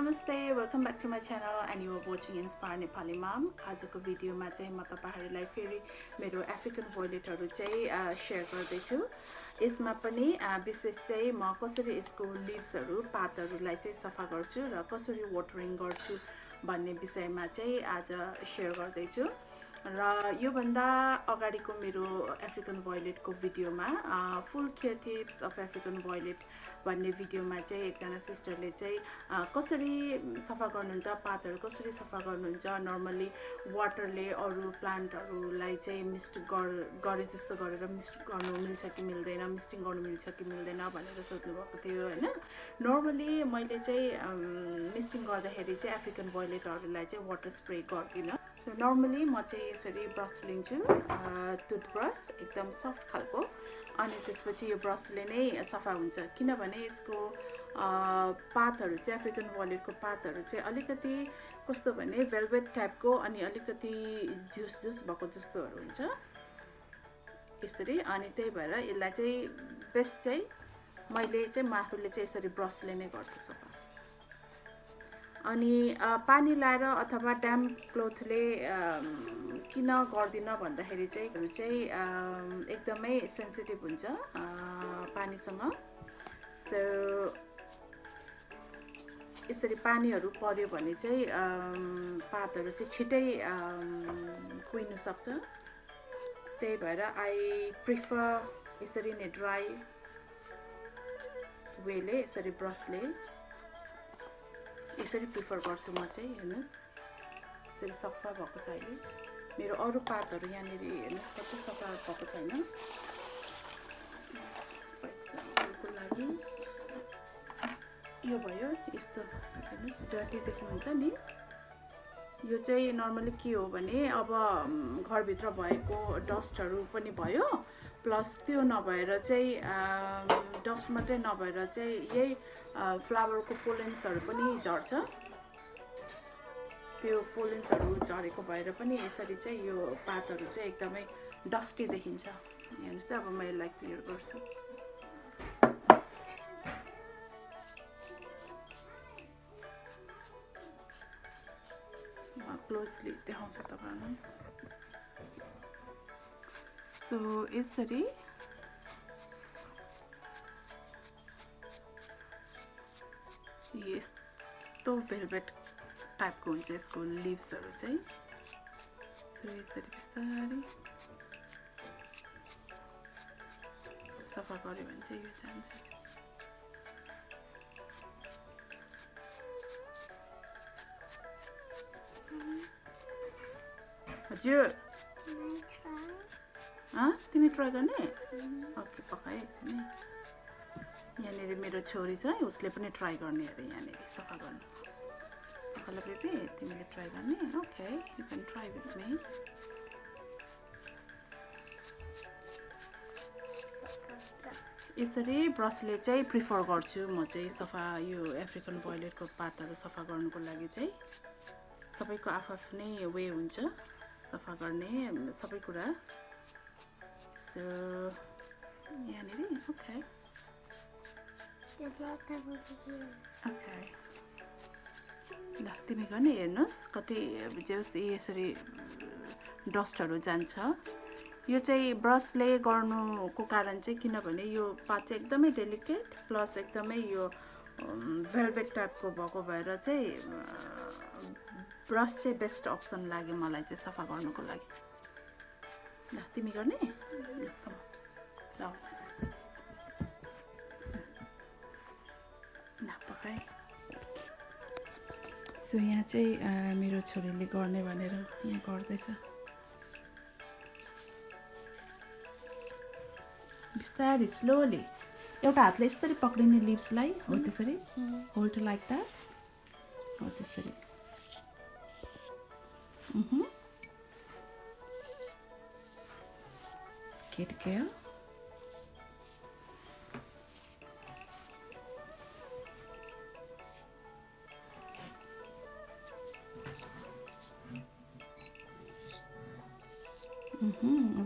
Namaste, welcome back to my channel and you are watching Inspire Nepali Mom. आजको भिडियोमा चाहिँ म तपाईहरुलाई फेरि मेरो अफ्रिकन भोइलेटहरु चाहिँ शेयर गर्दै छु। यसमा पनि विशेष चाहिँ म कसरी यसको लिभ्सहरु पातहरुलाई चाहिँ सफा गर्छु र कसरी वाटरिङ गर्छु भन्ने विषयमा चाहिँ आज शेयर गर्दै छु। र यो भन्दा अगाडिको मेरो अफ्रिकन भोइलेटको भिडियोमा फुल care tips of African violet भन्ने भिडियोमा चाहिँ एकजना सिस्टरले चाहिँ कसरी सफा गर्नुहुन्छ पातहरु कसरी सफा गर्नुहुन्छ नर्मली वाटरले अरु प्लान्टहरुलाई चाहिँ मिस्ट गरे जस्तो गरेर मिस्ट गर्नु मिल्छ कि मिल्दैन मिस्टिङ गर्नु मिल्छ कि मिल्दैन भनेर सोध्नु भएको थियो हैन। नर्मली मैले चाहिँ मिस्टिङ गर्दाखेरि चाहिँ अफ्रिकन भोइलेटहरुलाई चाहिँ वाटर स्प्रे गर्दिन। नर्मली म चाहिँ यसरी ब्रश लिन्छु टुथब्रश एकदम सफ्ट खालको अनि त्यसपछि यो ब्रशले नै सफा हुन्छ किनभने यसको पातहरु चाहिँ अफ्रिकन भोइलेटको पातहरु चाहिँ अलिकति कस्तो भने भेलभेट टाइपको अनि अलिकति जुस जुस भएको जस्तोहरु हुन्छ यसरी अनि त्यही भएर यसलाई चाहिँ बेस्ट चाहिँ मैले चाहिँ आफूले चाहिँ यसरी ब्रशले नै गर्छु सफा। अनि पानी लाएर अथवा ड्याम्प क्लोथले किन गर्दिन भन्दाखेरि चाहिँ एकदमै सेन्सिटिभ हुन्छ पानीसँग। सो यसरी पानीहरु पर्यो भने चाहिँ पातहरु चाहिँ छिटै कुइनु सक्छ। त्यही भएर आई प्रिफर यसरी नै ड्राई वेले यसरी ब्रशले यसरी प्रिफर गर्छु म चाहिँ। हेर्नुस् यसरी सफा भएको छ अहिले मेरो अरु पातहरु यहाँनेरि हेर्नुस् कति सफा भएको छैन। फर एक्जाम्पलको लागि यो भयो यस्तो हेर्नुस् डर्टी देख्नुहुन्छ नि। यो चाहिँ नर्मली के हो भने अब घरभित्र भएको डस्टहरु पनि भयो प्लस त्यो नभएर चाहिँ डस्ट मात्रै नभएर चाहिँ यही फ्लावरको पोलेन्सहरु पनि झर्छ। त्यो पोलेन्सहरु झरेको भएर पनि यसरी चाहिँ यो पातहरु चाहिँ एकदमै डस्टी देखिन्छ। हेर्नुस् अब म यसलाई क्लियर गर्छु। क्लोजली देखाउँछु तपाईहरुलाई। सो यसरी यस्तो भेलभेट टाइपको हुन्छ यसको लिभ्सहरु चाहिँ। सो यसरी बिस्तारै सफा गर्यो भने चाहिँ यो जान्छ। हजुर तिमी ट्राई गर्ने? ओके पकाए एकछिन। यहाँनेरि मेरो छोरी छ उसले पनि ट्राई गर्ने अरे यहाँनेरि सफा गर्न। पकाला बेबी तिमीले ट्राई गर्ने? Okay you can try with me. यसरी ब्रशले चाहिँ प्रिफर गर्छु म चाहिँ सफा यो अफ्रिकन भोइलेटको पातहरु सफा गर्नुको लागि चाहिँ। सबैको आफ्नै वे हुन्छ सफा गर्ने सबै कुरा। सो यहाँनेरि ओके ओके ल तिमी गर्ने हेर्नुस् कति जेस यसरी डस्टहरु जान्छ। यो चाहिँ ब्रशले गर्नुको कारण चाहिँ किनभने यो पात चाहिँ एकदमै डेलिकेट प्लस एकदमै यो भेलभेट टाइपको भएको भएर चाहिँ ब्रश चाहिँ बेस्ट अप्सन लाग्यो मलाई चाहिँ सफा गर्नुको लागि। ल तिमी गर्ने? ल पकाए। सो यहाँ चाहिँ मेरो छोरीले गर्ने भनेर यहाँ गर्दैछ। बिस्तारै स्लोली एउटा हातले यसरी पक्रिने लिभ्सलाई हो त्यसरी होल्ड लाइक दैट हो त्यसरी। Get care.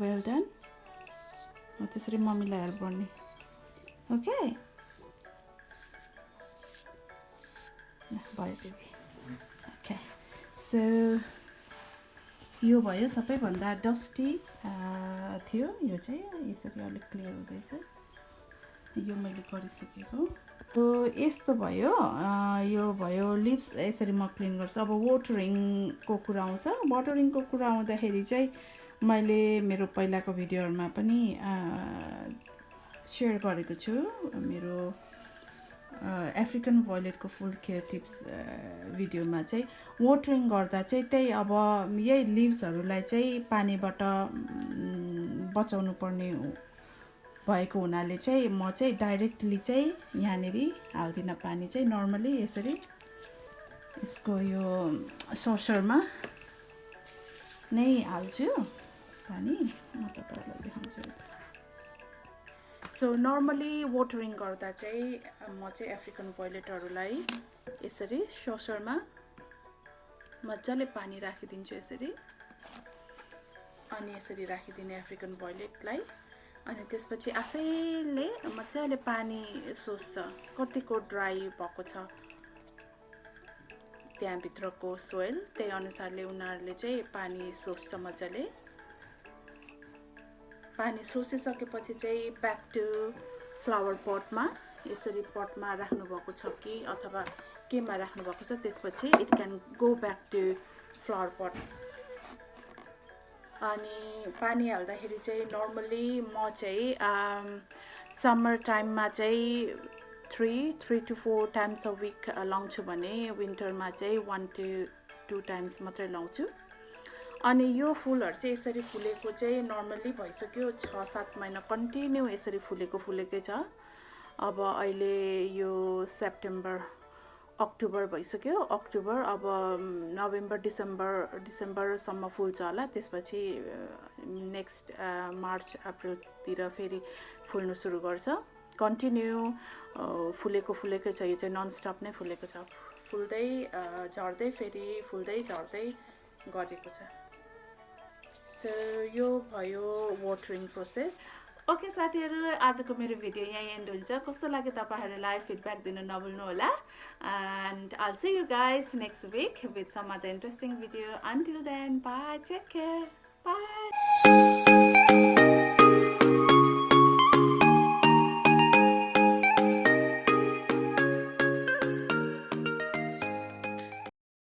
Well done. हो त्यसरी मम्मीलाई हेल्प गर्ने। ओके भयो बेबी ओके सो यो भयो सबैभन्दा डस्टी थियो यो चाहिँ यसरी अलिक क्लियर हुँदैछ यो मैले गरिसकेको यस्तो भयो यो भयो लिप्स यसरी म क्लिन गर्छु अब वाटरिङको कुरा आउँछ वाटरिङको कुरा आउँदाखेरि चाहिँ मैले मेरो पहिलाको भिडियोहरुमा पनि शेयर गरेको छु मेरो अफ्रिकन भोइलेटको फुल केयर टिप्स भिडियोमा चाहिँ वाटरिङ गर्दा चाहिँ त्यही अब यही लिभ्सहरूलाई चाहिँ पानीबाट बचाउनु पर्ने भएको हुनाले चाहिँ म चाहिँ डाइरेक्टली चाहिँ यहाँनेरि हाल्दिनँ पानी चाहिँ नर्मली यसरी यसको यो ससरमा नै हाल्छु पानी म तपाईहरुलाई देखाउँछु सो नर्मली वाटरिङ गर्दा चाहिँ म चाहिँ अफ्रिकन भोइलेटहरूलाई यसरी ससरमा मजाले पानी राखिदिन्छु यसरी अनि यसरी राखिदिने अफ्रिकन भोइलेटलाई अनि त्यसपछि आफैले मजाले पानी सोस्छ कतिको ड्राई भएको छ त्यहाँ भित्रको सोइल त्यही अनुसारले उनीहरुले चाहिँ पानी सोस्छ मजाले पानी सोसिसकेपछि चाहिँ ब्याक टु फ्लावर पटमा यसरी पटमा राख्नु भएको छ कि अथवा केमा राख्नु भएको छ त्यसपछि it can go back to flower pot अनि पानी हाल्दाखेरि चाहिँ नर्मली म चाहिँ समर टाइममा चाहिँ 3 to 4 टाइम्स अ विक लाउँछु भने विन्टरमा चाहिँ 1 to 2 टाइम्स मात्रै लाउँछु अनि यो फुलहरु चाहिँ यसरी फुलेको चाहिँ नर्मली भइसक्यो 6-7 महिना कन्टिन्यू यसरी फुलेकै छ अब अहिले यो सेप्टेम्बर अक्टोबर भइसक्यो अक्टोबर अब नोभेम्बर डिसेम्बर सम्म फुल्छ होला त्यसपछि नेक्स्ट मार्च अप्रिल तिर फेरि फुल्नु सुरु गर्छ कन्टिन्यू फुलेकै छ यो चाहिँ नन स्टप नै फुलेको छ फुल्दै झर्दै फेरि फुल्दै झर्दै गरेको छ सो यो भयो वाटरिङ प्रोसेस ओके साथीहरु आजको मेरो भिडियो यही एन्ड हुन्छ कस्तो लाग्यो तपाईहरुलाई फिडब्याक दिन नभुल्नु होला and I'll see you guys next week with some other interesting video until then bye take care bye